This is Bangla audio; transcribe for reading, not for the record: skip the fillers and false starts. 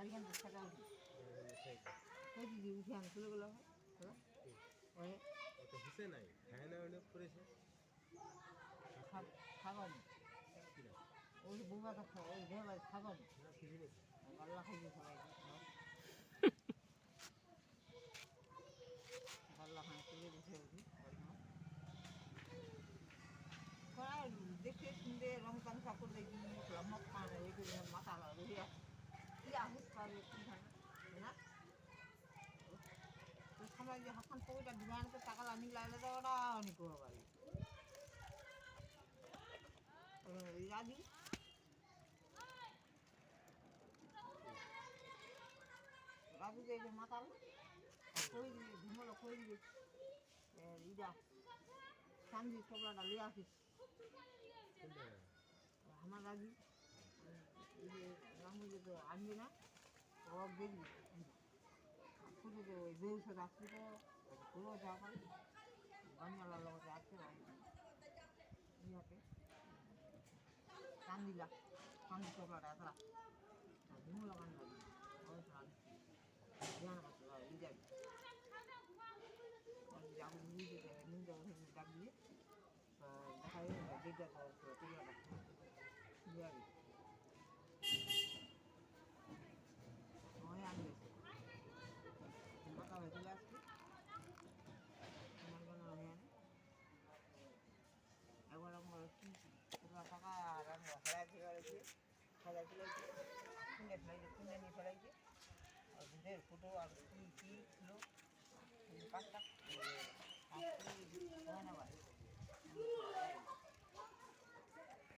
এইখান থেকে টাকা উঠি ওই দিদি উঠে আন তুলেগুলো ওই হিসে নাই হ্যাঁ না অনেক করেছে খাবানি ওই বৌমাটা ওই দেবাই খাবানি আল্লাহ খাইছে সবাইকে আল্লাহ খাই তুলে বসে উঠি দেখে শুনতে রং তামসা করলে কি মত খাওয়া এই করে মাথা রয়ে আছে কি আহুস পাবে কি না তো সবাই যে হাসান কবিটা ডিমান্ড করে টাকা লানি লাগলে তো ওরা অনেক করে পারি রাজি রাজু যে মাতাল কই দিবি ঘুমলো কই দিবি ইটা চান্দি ছোকরাটা লিয়ে আসিস আমার রাজি রামু যে তো আনবি না ও দেখবি শুধু তো ওই বেউসে রাখছি তো পুরো যাওয়া পারি বানিয়ালার লগতে আসছে ইয়াতে চান্দিলা চান্দি ছোকরাটা এতলা ঘুম লাগান লাগি ধ্যান মাত্রা ইজাই আমি নিজে নিন্দা ডাক দিয়ে দেখা যায় যেটা ছোকরাটা ইয়ারি সময় আনবে মাথা হয়ে চলে আসছে আমার কোনো হয়ে নেই একবার আমার টাকা আর আমি হারাই ফেলেছি কিনে নিয়ে ফেলাইছি আর দুধের ফুটো আর কি ছিল কাজটা হয় না ভাই